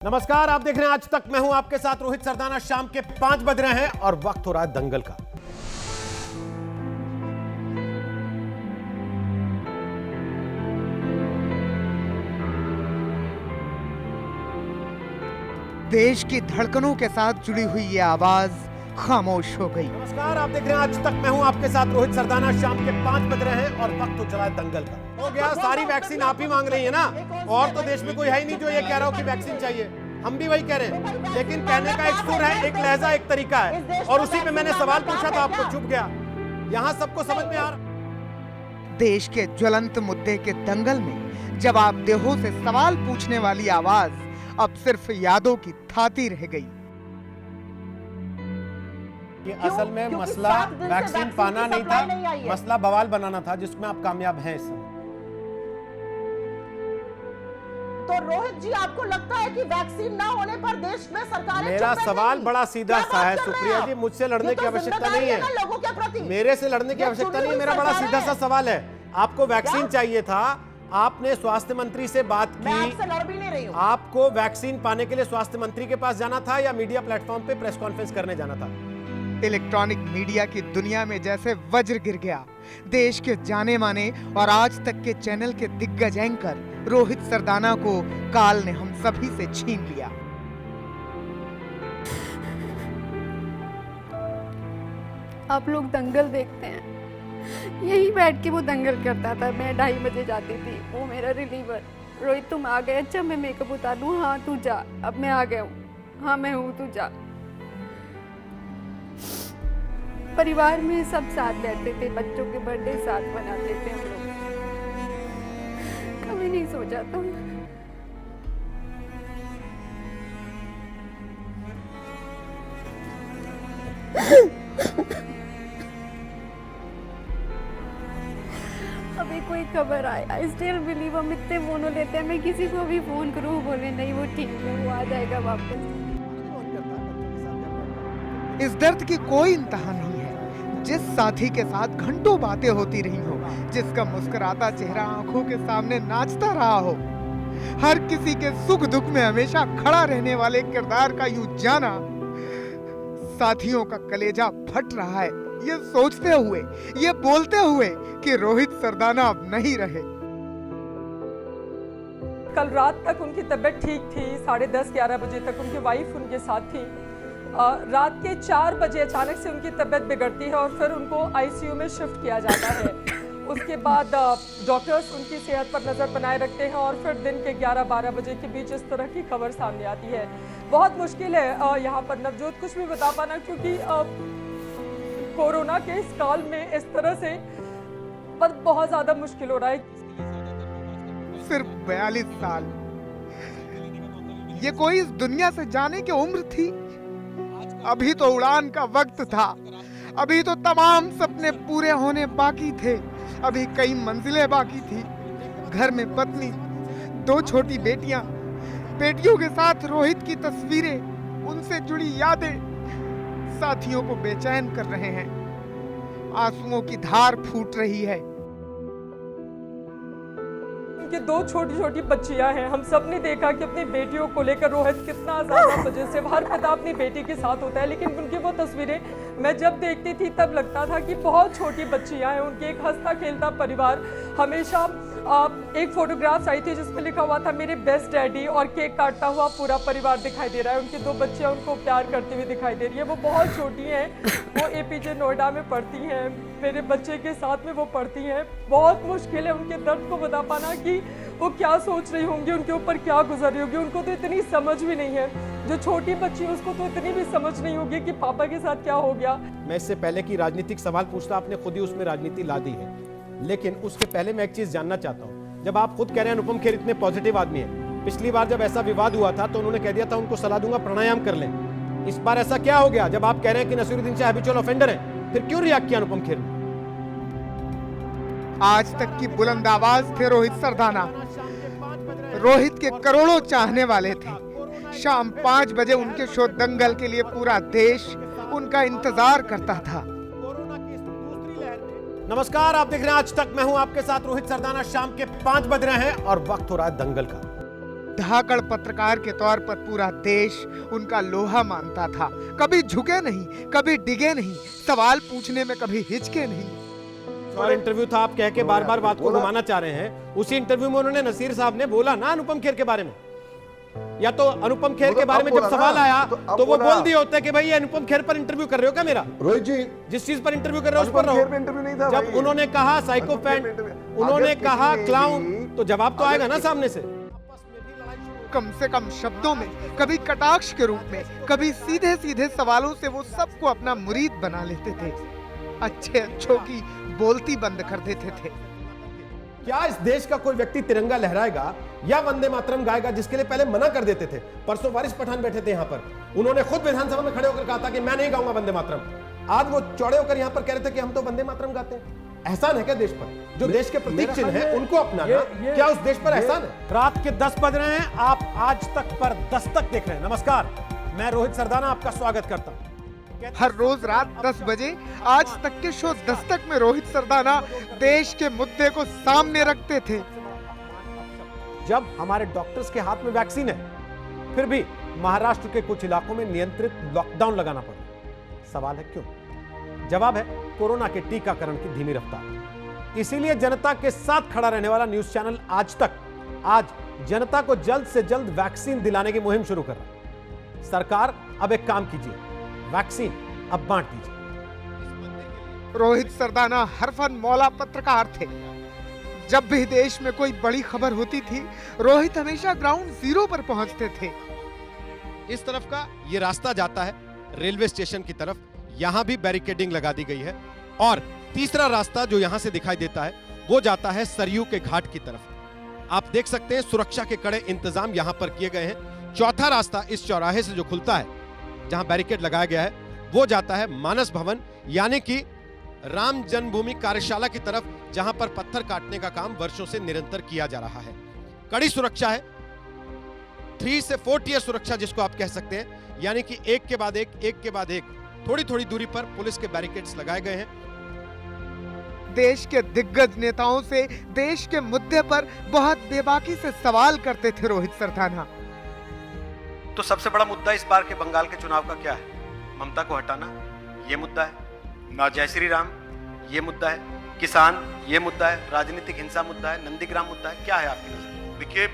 नमस्कार, आप देख रहे हैं आज तक। मैं हूं आपके साथ रोहित सरदाना। शाम के 5 बज रहे हैं और वक्त हो रहा है दंगल का। देश की धड़कनों के साथ जुड़ी हुई ये आवाज खामोश हो गई। नमस्कार, आप देख रहे हैं आज तक। मैं हूं आपके साथ रोहित सरदाना। शाम के 5 बज रहे हैं और वक्त हो चला है दंगल का। हो गया, सारी वैक्सीन आप ही मांग रही है ना। और तो देश में कोई है ही नहीं जो ये कह रहा हो कि वैक्सीन चाहिए। हम भी वही कह रहे हैं, लेकिन कहने का एक सुर है, एक लहजा, एक तरीका है। और उसी पे मैंने सवाल पूछा था, आपको चुप गया। यहाँ सबको समझ में आ रहा। देश के ज्वलंत मुद्दे के दंगल में जवाब देहो से सवाल पूछने वाली आवाज अब सिर्फ यादों की थाती रह गई। कि असल में मसला वैक्सीन पाना नहीं था, मसला बवाल बनाना था, जिसमें आप कामयाब हैं इस समय। तो रोहित जी, आपको लगता है कि वैक्सीन ना होने पर देश में सरकारें मेरा चुप सवाल बैठेंगी? बड़ा सीधा सा है क्या बात कर रहे सुप्रिया हैं जी, आप? मुझसे लड़ने ये की तो आवश्यकता जिम्मेदारी नहीं है ना है। लोगों के प्रति। मेरे से लड़ने की ये आवश्यकता चुनी नहीं है। हुई मेरा बड़ा सरकार सीधा सा है। सवाल है। आपको वैक्सीन क्या? चाहिए था, आपने स्वास्थ्य मंत्री से बात मैं की। आपसे लड़ भी नहीं रही हूँ। आपको वैक्सीन पाने के लिए स्वास्थ्य मंत्री के पास जाना था या मीडिया प्लेटफॉर्म पे प्रेस कॉन्फ्रेंस करने जाना था? इलेक्ट्रॉनिक मीडिया की दुनिया में जैसे वज्र गिर गया। देश के जाने माने और आज तक के चैनल के दिग्गज एंकर रोहित सरदाना को काल ने हम सभी से छीन लिया। आप लोग दंगल देखते हैं, यही बैठ के वो दंगल करता था। मैं 2:30 बजे जाती थी, वो मेरा रिलीवर। रोहित तुम आ गए, अच्छा मैं मेकअप उतार लूँ? हाँ तू जा, अब मैं आ गया हूँ। हाँ मैं हूँ, तू जा। परिवार में सब साथ बैठते थे, बच्चों के बर्थडे साथ मनाते थे हम लोग। कभी नहीं सोचा था अभी कोई खबर आए। I still believe. हम इतने फोन लेते हैं, मैं किसी को भी फोन करूँ बोले नहीं वो ठीक है, वो आ जाएगा वापस। इस दर्द की कोई इंतहा नहीं है। जिस साथी के साथ घंटों बातें होती रही हो, जिसका मुस्कुराता चेहरा आंखों के सामने नाचता रहा हो, हर किसी के सुख दुख में हमेशा खड़ा रहने वाले किरदार का यूं जाना, साथियों का कलेजा फट रहा है ये सोचते हुए, ये बोलते हुए कि रोहित सरदाना अब नहीं रहे। कल रात तक उनकी तबीयत ठीक थी। 10:30-11 बजे तक उनकी वाइफ उनके साथ थी। रात के 4 बजे अचानक से उनकी तबीयत बिगड़ती है और फिर उनको आईसीयू में शिफ्ट किया जाता है। उसके बाद डॉक्टर्स उनकी सेहत पर नज़र बनाए रखते हैं और फिर दिन के 11-12 बजे के बीच इस तरह की खबर सामने आती है। बहुत मुश्किल है यहाँ पर नवजोत कुछ भी बता पाना, क्योंकि कोरोना के इस काल में इस तरह से बहुत ज़्यादा मुश्किल हो रहा है। सिर्फ 42 साल, ये कोई इस दुनिया से जाने की उम्र थी? अभी तो उड़ान का वक्त था, अभी तो तमाम सपने पूरे होने बाकी थे, अभी कई मंजिलें बाकी थी। घर में पत्नी, 2 छोटी बेटियां, बेटियों के साथ रोहित की तस्वीरें, उनसे जुड़ी यादें साथियों को बेचैन कर रहे हैं। आंसुओं की धार फूट रही है। उनकी 2 छोटी छोटी बच्चियां हैं। हम सब ने देखा कि अपनी बेटियों को लेकर रोहित कितना ज़्यादा पजेसिव, हर पिता अपनी बेटी के साथ होता है, लेकिन उनकी वो तस्वीरें मैं जब देखती थी तब लगता था कि बहुत छोटी बच्चियां हैं। उनके एक हंसता खेलता परिवार। हमेशा एक फोटोग्राफ्स आई थी जिसमें लिखा हुआ था मेरे बेस्ट डैडी, और केक काटता हुआ पूरा परिवार दिखाई दे रहा है। उनकी 2 बच्चियां उनको प्यार करती हुई दिखाई दे रही है। वो बहुत छोटी हैं, वो एपीजे नोएडा में पढ़ती हैं, मेरे बच्चे के साथ में वो पढ़ती हैं। बहुत मुश्किल है उनके दर्द को बता पाना कि वो क्या सोच रही होंगी, उनके ऊपर क्या गुजर रही होगी। उनको तो इतनी समझ भी नहीं है। जो छोटी बच्ची है उसको तो इतनी भी समझ नहीं होगी कि पापा के साथ क्या हो गया। मैं इससे पहले कि राजनीतिक सवाल पूछता, आपने खुद ही उसमें राजनीति ला दी है। लेकिन उसके पहले मैं एक चीज जानना चाहता हूं। जब आप खुद कह रहे हैं अनुपम खेर इतने पॉजिटिव आदमी है, पिछली बार जब ऐसा विवाद हुआ था तो उन्होंने कह दिया था उनको सलाह दूंगा प्राणायाम कर लें। इस बार ऐसा क्या हो गया? जब आप कह रहे हैं कि नसीरुद्दीन शाह हैबिचुअल ऑफेंडर है, फिर क्यों रिएक्ट किया अनुपम खेर ने? आज तक की बुलंद आवाज थे रोहित सरदाना। रोहित के करोड़ों चाहने वाले थे। शाम 5 बजे उनके शो दंगल के लिए पूरा देश उनका इंतजार करता था। नमस्कार, आप देख रहे हैं आज तक। मैं हूं आपके साथ रोहित सरदाना। शाम के 5 बज रहे हैं और वक्त हो रहा है दंगल का। धाकड़ पत्रकार के तौर पर पूरा देश उनका लोहा मानता था। कभी झुके नहीं, कभी डिगे नहीं, सवाल पूछने में कभी हिचके नहीं। और इंटरव्यू था, आप कह के बार बार बात को घुमाना चाह रहे हैं। उसी इंटरव्यू में उन्होंने, नसीर साहब ने बोला ना अनुपम खेर के बारे में, या तो अनुपम खेर के बारे में जब सवाल आया तो वो बोल दिए होते कि भाई ये अनुपम खेर पर इंटरव्यू कर रहे हो क्या मेरा? रोहित जी, जिस चीज पर इंटरव्यू कर रहे हो उस पर रहो। इंटरव्यू नहीं था जब उन्होंने कहा साइकोपैथ, उन्होंने कहा क्लाउन, तो जवाब तो आएगा ना सामने से। कम से कम शब्दों में, कभी कटाक्ष के रूप में, कभी सीधे सीधे सवालों से वो सबको अपना मुरीद बना लेते थे। अच्छे अच्छों की बोलती बंद कर देते थे। क्या इस देश का कोई व्यक्ति तिरंगा लहराएगा या वंदे मातरम गाएगा, जिसके लिए पहले मना कर देते थे? परसों वारिस पठान बैठे थे यहाँ पर, उन्होंने खुद विधानसभा में खड़े होकर कहा था कि मैं नहीं गाऊंगा वंदे मातरम। आज वो चौड़े होकर यहाँ पर कह रहे थे कि हम तो वंदे मातरम गाते हैं। एहसान है क्या देश पर? जो देश के प्रतीक चिन्ह है उनको अपनाना, क्या उस देश पर एहसान है? रात के 10 बज रहे हैं, आप आज तक पर दस्तक देख रहे हैं। नमस्कार, मैं रोहित सरदाना आपका स्वागत करता हूं। हर रोज रात 10 बजे आज तक के शो दस्तक में रोहित सरदाना देश के मुद्दे को सामने रखते थे। जब हमारे डॉक्टर्स के हाथ में वैक्सीन है, फिर भी महाराष्ट्र के कुछ इलाकों में नियंत्रित लॉकडाउन लगाना पड़ा। सवाल है क्यों? जवाब है कोरोना के टीकाकरण की धीमी रफ्तार। इसीलिए जनता के साथ खड़ा रहने वाला न्यूज चैनल आज तक आज जनता को जल्द से जल्द वैक्सीन दिलाने की मुहिम शुरू कर रहा है। सरकार अब एक काम कीजिए, वैक्सीन अब बांट दीजिए। रोहित सरदाना हरफन मौला पत्रकार थे। जब भी देश में कोई बड़ी खबर होती थी, रोहित हमेशा ग्राउंड जीरो पर पहुंचते थे। इस तरफ का ये रास्ता जाता है रेलवे स्टेशन की तरफ, यहां भी बैरिकेडिंग लगा दी गई है। और तीसरा रास्ता जो यहां से दिखाई देता है वो जाता है सरयू के घाट की तरफ। आप देख सकते हैं सुरक्षा के कड़े इंतजाम यहां पर किए गए हैं। चौथा रास्ता इस चौराहे से जो खुलता है, जहां बैरिकेड लगाया गया है, वो जाता है मानस भवन यानी कि राम जन्मभूमि कार्यशाला की तरफ, जहां पर पत्थर काटने का काम वर्षों से निरंतर किया जा रहा है। कड़ी सुरक्षा है, 3 से 4 टियर सुरक्षा जिसको आप कह सकते हैं, यानी कि एक के बाद एक, थोड़ी थोड़ी दूरी पर पुलिस के बैरिकेड्स लगाए गए हैं। देश के दिग्गज नेताओं से देश के मुद्दे पर बहुत बेबाकी से सवाल करते थे रोहित सरदाना। तो सबसे बड़ा मुद्दा इस बार के बंगाल के चुनाव का क्या है? ममता को हटाना, ये मुद्दा है ना। जय श्री राम, ये मुद्दा है। किसान, ये मुद्दा है। राजनीतिक हिंसा मुद्दा है। नंदीग्राम मुद्दा है। क्या है आपकी नजर? देखिए,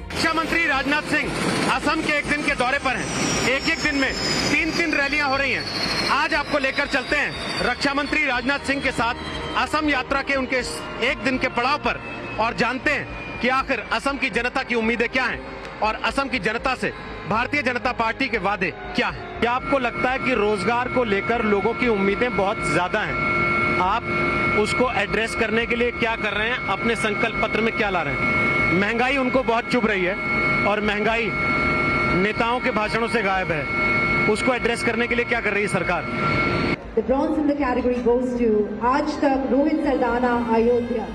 रक्षा मंत्री राजनाथ सिंह असम के एक दिन के दौरे पर हैं। एक दिन में 3 रैलियां हो रही हैं। आज आपको लेकर चलते हैं रक्षा मंत्री राजनाथ सिंह के साथ असम यात्रा के उनके एक दिन के पड़ाव पर, और जानते हैं कि आखिर असम की जनता की उम्मीदें क्या हैं और असम की जनता से भारतीय जनता पार्टी के वादे क्या हैं। क्या आपको लगता है कि रोजगार को लेकर लोगों की उम्मीदें बहुत ज्यादा हैं? आप उसको एड्रेस करने के लिए क्या कर रहे हैं? अपने संकल्प पत्र में क्या ला रहे हैं? महंगाई उनको बहुत चुभ रही है और महंगाई नेताओं के भाषणों से गायब है। उसको एड्रेस करने के लिए क्या कर रही है सरकार? The bronze in the category goes to आज तक रोहित सरदाना, अयोध्या।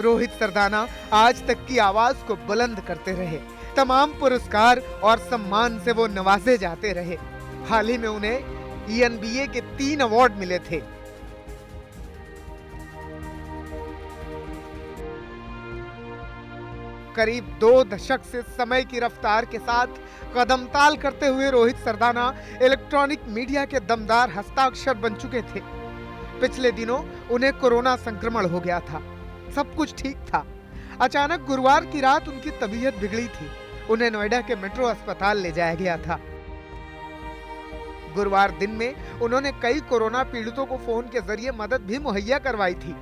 रोहित सरदाना आज तक की आवाज को बुलंद करते रहे। तमाम पुरस्कार और सम्मान से वो नवाजे जाते रहे। हाल ही में उन्हें ENBA के 3 अवार्ड मिले थे। करीब 2 दशक से समय की रफ्तार के साथ कदम ताल करते हुए रोहित सरदाना इलेक्ट्रॉनिक मीडिया के दमदार हस्ताक्षर बन चुके थे। पिछले दिनों उन्हें कोरोना संक्रमण हो गया था। सब कुछ ठीक था। अचानक गुरुवार की रात उनकी तबीयत बिगड़ी थी। उन्हें नोएडा के मेट्रो अस्पताल ले जाया गया था। गुरुवार दिन में उन्होंने कई कोरोना पीड़ितों को फोन के जरिए मदद भी मुहैया करवाई थी।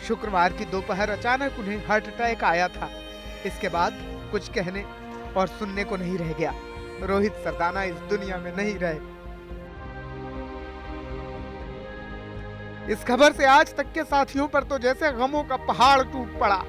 शुक्रवार की दोपहर अचानक उन्हें हार्ट अटैक आया था। इसके बाद कुछ कहने और सुनने को नहीं रह गया। रोहित सरदाना इस दुनिया में नहीं रहे। इस खबर से आज तक के साथियों पर तो जैसे गमों का पहाड़ टूट पड़ा।